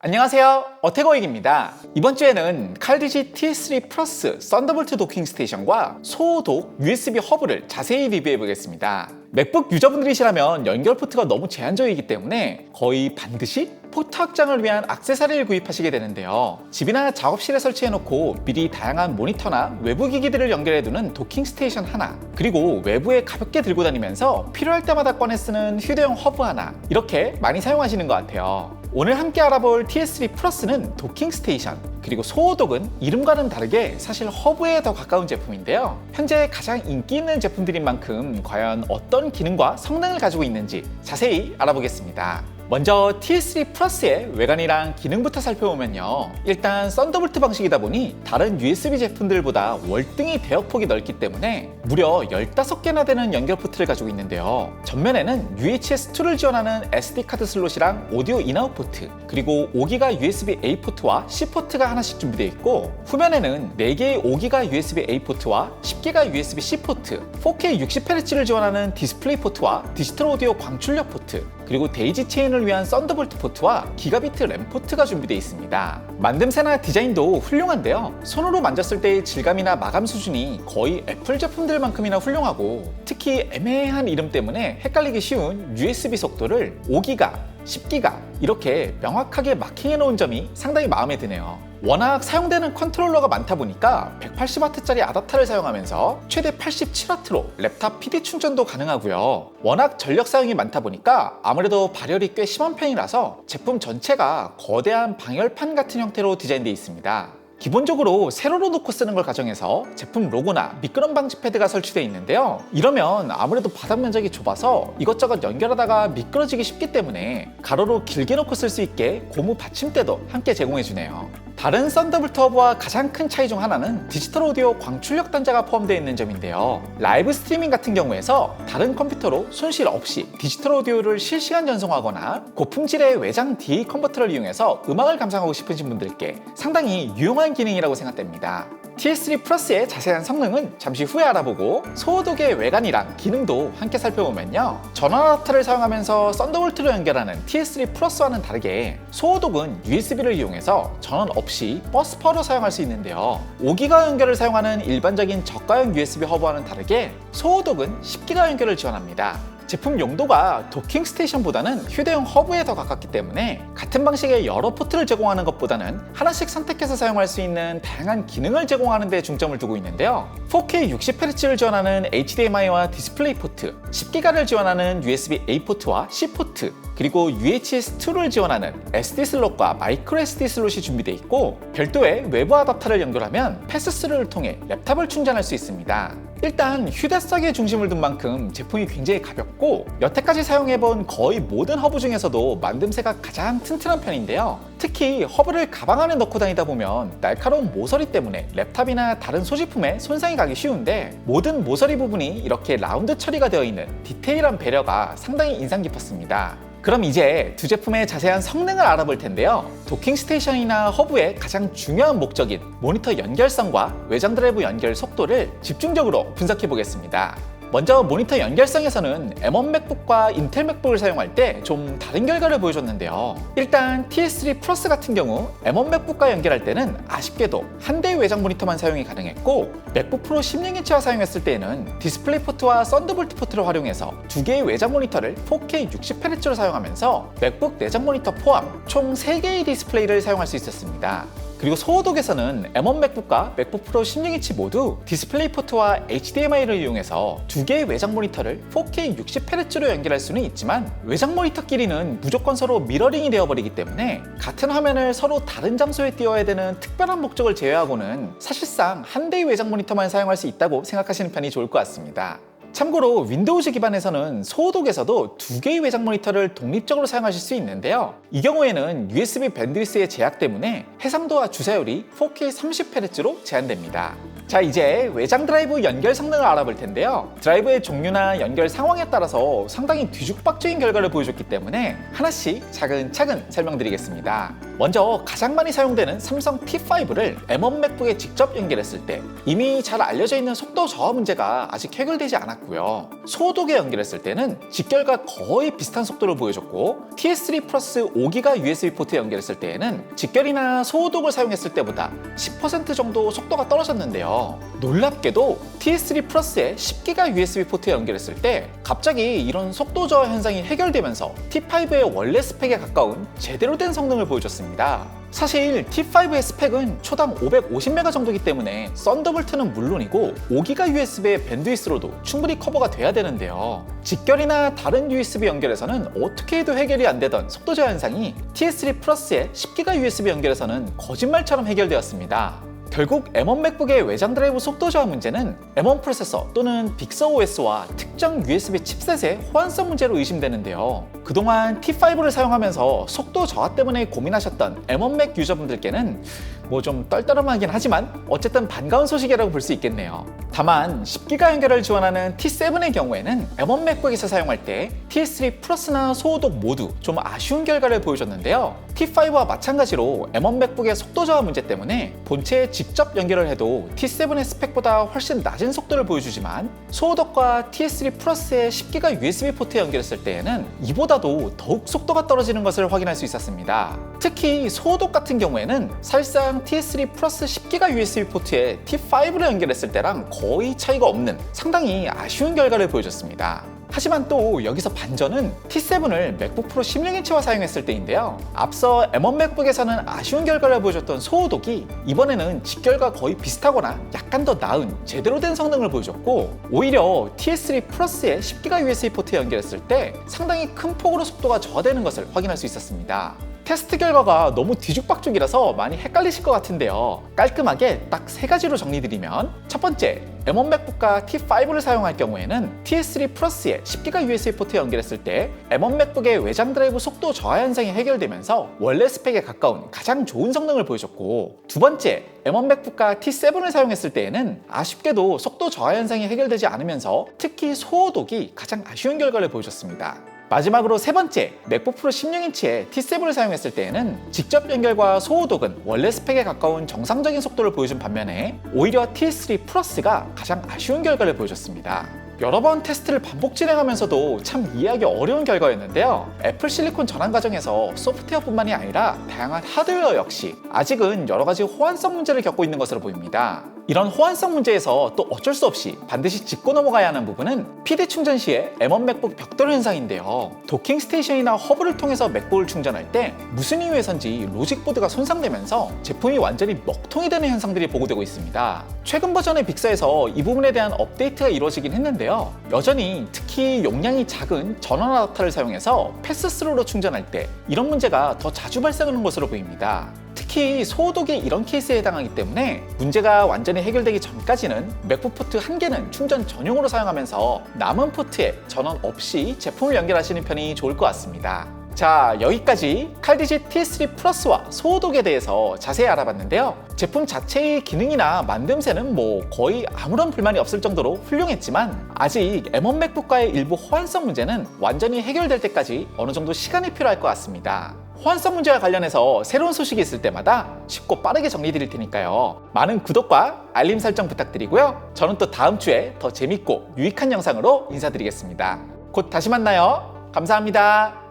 안녕하세요, 어태고익입니다. 이번 주에는 칼디지 TS3 플러스 썬더볼트 도킹 스테이션과 소독 USB 허브를 자세히 리뷰해 보겠습니다. 맥북 유저분들이시라면 연결 포트가 너무 제한적이기 때문에 거의 반드시 포트 확장을 위한 액세서리를 구입하시게 되는데요. 집이나 작업실에 설치해놓고 미리 다양한 모니터나 외부 기기들을 연결해두는 도킹 스테이션 하나, 그리고 외부에 가볍게 들고 다니면서 필요할 때마다 꺼내 쓰는 휴대용 허브 하나, 이렇게 많이 사용하시는 것 같아요. 오늘 함께 알아볼 TS3 플러스는 도킹 스테이션, 그리고 소독은 이름과는 다르게 사실 허브에 더 가까운 제품인데요. 현재 가장 인기 있는 제품들인 만큼 과연 어떤 기능과 성능을 가지고 있는지 자세히 알아보겠습니다. 먼저 TS3 플러스의 외관이랑 기능부터 살펴보면요. 일단 썬더볼트 방식이다 보니 다른 USB 제품들보다 월등히 배역폭이 넓기 때문에 무려 15개나 되는 연결 포트를 가지고 있는데요. 전면에는 UHS-2를 지원하는 SD카드 슬롯이랑 오디오 인아웃 포트, 그리고 5기가 USB-A 포트와 C 포트가 하나씩 준비되어 있고, 후면에는 4개의 5기가 USB-A 포트와 10기가 USB-C 포트, 4K 60Hz를 지원하는 디스플레이 포트와 디지털 오디오 광출력 포트, 그리고 데이지 체인을 위한 썬더볼트 포트와 기가비트 램 포트가 준비되어 있습니다. 만듦새나 디자인도 훌륭한데요. 손으로 만졌을 때의 질감이나 마감 수준이 거의 애플 제품들만큼이나 훌륭하고, 특히 애매한 이름 때문에 헷갈리기 쉬운 USB 속도를 5기가, 10기가 이렇게 명확하게 마킹해 놓은 점이 상당히 마음에 드네요. 워낙 사용되는 컨트롤러가 많다 보니까 180W짜리 아답터를 사용하면서 최대 87W로 랩탑 PD 충전도 가능하고요. 워낙 전력 사용이 많다 보니까 아무래도 발열이 꽤 심한 편이라서 제품 전체가 거대한 방열판 같은 형태로 디자인되어 있습니다. 기본적으로 세로로 놓고 쓰는 걸 가정해서 제품 로고나 미끄럼 방지 패드가 설치되어 있는데요. 이러면 아무래도 바닥 면적이 좁아서 이것저것 연결하다가 미끄러지기 쉽기 때문에 가로로 길게 놓고 쓸 수 있게 고무 받침대도 함께 제공해주네요. 다른 썬더볼트 허브와 가장 큰 차이 중 하나는 디지털 오디오 광출력 단자가 포함되어 있는 점인데요. 라이브 스트리밍 같은 경우에서 다른 컴퓨터로 손실 없이 디지털 오디오를 실시간 전송하거나 고품질의 외장 DA 컨버터를 이용해서 음악을 감상하고 싶으신 분들께 상당히 유용한 기능이라고 생각됩니다. TS3 플러스의 자세한 성능은 잠시 후에 알아보고, 소독의 외관이랑 기능도 함께 살펴보면요. 전원 아답터를 사용하면서 썬더볼트로 연결하는 TS3 플러스와는 다르게 소독은 USB를 이용해서 전원 없이 버스퍼로 사용할 수 있는데요. 5기가 연결을 사용하는 일반적인 저가형 USB 허브와는 다르게 소독은 10기가 연결을 지원합니다. 제품 용도가 도킹 스테이션보다는 휴대용 허브에 더 가깝기 때문에 같은 방식의 여러 포트를 제공하는 것보다는 하나씩 선택해서 사용할 수 있는 다양한 기능을 제공하는 데 중점을 두고 있는데요. 4K 60Hz를 지원하는 HDMI와 디스플레이 포트, 10기가를 지원하는 USB-A 포트와 C 포트, 그리고 UHS-2를 지원하는 SD 슬롯과 마이크로 SD 슬롯이 준비되어 있고, 별도의 외부 아답터를 연결하면 패스3를 통해 랩탑을 충전할 수 있습니다. 일단 휴대성에 중심을 둔 만큼 제품이 굉장히 가볍고, 여태까지 사용해본 거의 모든 허브 중에서도 만듦새가 가장 튼튼한 편인데요. 특히 허브를 가방 안에 넣고 다니다 보면 날카로운 모서리 때문에 랩탑이나 다른 소지품에 손상이 가기 쉬운데, 모든 모서리 부분이 이렇게 라운드 처리가 되어 있는 디테일한 배려가 상당히 인상 깊었습니다. 그럼 이제 두 제품의 자세한 성능을 알아볼 텐데요. 도킹 스테이션이나 허브의 가장 중요한 목적인 모니터 연결성과 외장 드라이브 연결 속도를 집중적으로 분석해 보겠습니다. 먼저 모니터 연결성에서는 M1 맥북과 인텔 맥북을 사용할 때 좀 다른 결과를 보여줬는데요. 일단 TS3 플러스 같은 경우 M1 맥북과 연결할 때는 아쉽게도 한 대의 외장 모니터만 사용이 가능했고, 맥북 프로 16인치와 사용했을 때에는 디스플레이 포트와 썬더볼트 포트를 활용해서 2개의 외장 모니터를 4K 60Hz로 사용하면서 맥북 내장 모니터 포함 총 3개의 디스플레이를 사용할 수 있었습니다. 그리고 소독에서는 M1 맥북과 맥북 프로 16인치 모두 디스플레이 포트와 HDMI를 이용해서 2개의 외장 모니터를 4K 60Hz로 연결할 수는 있지만, 외장 모니터끼리는 무조건 서로 미러링이 되어버리기 때문에 같은 화면을 서로 다른 장소에 띄워야 되는 특별한 목적을 제외하고는 사실상 한 대의 외장 모니터만 사용할 수 있다고 생각하시는 편이 좋을 것 같습니다. 참고로 윈도우즈 기반에서는 소독에서도 2개의 외장 모니터를 독립적으로 사용하실 수 있는데요. 이 경우에는 USB 밴드위스의 제약 때문에 해상도와 주사율이 4K 30Hz로 제한됩니다. 자, 이제 외장 드라이브 연결 성능을 알아볼 텐데요. 드라이브의 종류나 연결 상황에 따라서 상당히 뒤죽박죽인 결과를 보여줬기 때문에 하나씩 차근차근 설명드리겠습니다. 먼저 가장 많이 사용되는 삼성 T5를 M1 맥북에 직접 연결했을 때 이미 잘 알려져 있는 속도 저하 문제가 아직 해결되지 않았고요. 소호독에 연결했을 때는 직결과 거의 비슷한 속도를 보여줬고, TS3 플러스 5기가 USB 포트에 연결했을 때에는 직결이나 소호독을 사용했을 때보다 10% 정도 속도가 떨어졌는데요. 놀랍게도 TS3 플러스에 10기가 USB 포트에 연결했을 때 갑자기 이런 속도 저하 현상이 해결되면서 T5의 원래 스펙에 가까운 제대로 된 성능을 보여줬습니다. 사실 T5의 스펙은 초당 550메가 정도이기 때문에 썬더볼트는 물론이고 5기가 USB의 밴드위스로도 충분히 커버가 돼야 되는데요. 직결이나 다른 USB 연결에서는 어떻게 해도 해결이 안 되던 속도 저하 현상이 TS3 플러스에 10기가 USB 연결에서는 거짓말처럼 해결되었습니다. 결국 M1 맥북의 외장 드라이브 속도 저하 문제는 M1 프로세서 또는 빅서OS와 특정 USB 칩셋의 호환성 문제로 의심되는데요. 그동안 T5를 사용하면서 속도 저하 때문에 고민하셨던 M1 맥 유저분들께는 좀 떨떠름하긴 하지만 어쨌든 반가운 소식이라고 볼 수 있겠네요. 다만 10기가 연결을 지원하는 T7의 경우에는 M1 맥북에서 사용할 때 TS3 플러스나 소호독 모두 좀 아쉬운 결과를 보여줬는데요. T5와 마찬가지로 M1 맥북의 속도 저하 문제 때문에 본체에 직접 연결을 해도 T7의 스펙보다 훨씬 낮은 속도를 보여주지만 소호독과 TS3 플러스의 10기가 USB 포트에 연결했을 때에는 이보다도 더욱 속도가 떨어지는 것을 확인할 수 있었습니다. 특히 소호독 같은 경우에는 사실상 TS3 플러스 10기가 USB 포트에 T5를 연결했을 때랑 거의 차이가 없는 상당히 아쉬운 결과를 보여줬습니다. 하지만 또 여기서 반전은 T7을 맥북 프로 16인치와 사용했을 때인데요. 앞서 M1 맥북에서는 아쉬운 결과를 보여줬던 소호독이 이번에는 직결과 거의 비슷하거나 약간 더 나은 제대로 된 성능을 보여줬고, 오히려 TS3 플러스에 10기가 USB 포트에 연결했을 때 상당히 큰 폭으로 속도가 저하되는 것을 확인할 수 있었습니다. 테스트 결과가 너무 뒤죽박죽이라서 많이 헷갈리실 것 같은데요. 깔끔하게 딱 세 가지로 정리드리면, 첫 번째, M1 맥북과 T5를 사용할 경우에는 TS3 플러스에 10기가 USB 포트에 연결했을 때 M1 맥북의 외장 드라이브 속도 저하 현상이 해결되면서 원래 스펙에 가까운 가장 좋은 성능을 보여줬고, 두 번째, M1 맥북과 T7을 사용했을 때에는 아쉽게도 속도 저하 현상이 해결되지 않으면서 특히 소호독이 가장 아쉬운 결과를 보여줬습니다. 마지막으로 세 번째, 맥북 프로 16인치에 T7을 사용했을 때에는 직접 연결과 소호독은 원래 스펙에 가까운 정상적인 속도를 보여준 반면에 오히려 TS3 플러스가 가장 아쉬운 결과를 보여줬습니다. 여러 번 테스트를 반복 진행하면서도 참 이해하기 어려운 결과였는데요. 애플 실리콘 전환 과정에서 소프트웨어뿐만이 아니라 다양한 하드웨어 역시 아직은 여러 가지 호환성 문제를 겪고 있는 것으로 보입니다. 이런 호환성 문제에서 또 어쩔 수 없이 반드시 짚고 넘어가야 하는 부분은 PD 충전 시의 M1 맥북 벽돌 현상인데요. 도킹 스테이션이나 허브를 통해서 맥북을 충전할 때 무슨 이유에선지 로직보드가 손상되면서 제품이 완전히 먹통이 되는 현상들이 보고되고 있습니다. 최근 버전의 빅서에서 이 부분에 대한 업데이트가 이루어지긴 했는데요. 여전히 특히 용량이 작은 전원 어댑터를 사용해서 패스스루로 충전할 때 이런 문제가 더 자주 발생하는 것으로 보입니다. 특히 소호독이 이런 케이스에 해당하기 때문에 문제가 완전히 해결되기 전까지는 맥북 포트 한 개는 충전 전용으로 사용하면서 남은 포트에 전원 없이 제품을 연결하시는 편이 좋을 것 같습니다. 자, 여기까지 칼디지 T3 플러스와 소호독에 대해서 자세히 알아봤는데요. 제품 자체의 기능이나 만듦새는 거의 아무런 불만이 없을 정도로 훌륭했지만 아직 M1 맥북과의 일부 호환성 문제는 완전히 해결될 때까지 어느 정도 시간이 필요할 것 같습니다. 호환성 문제와 관련해서 새로운 소식이 있을 때마다 쉽고 빠르게 정리드릴 테니까요. 많은 구독과 알림 설정 부탁드리고요. 저는 또 다음 주에 더 재밌고 유익한 영상으로 인사드리겠습니다. 곧 다시 만나요. 감사합니다.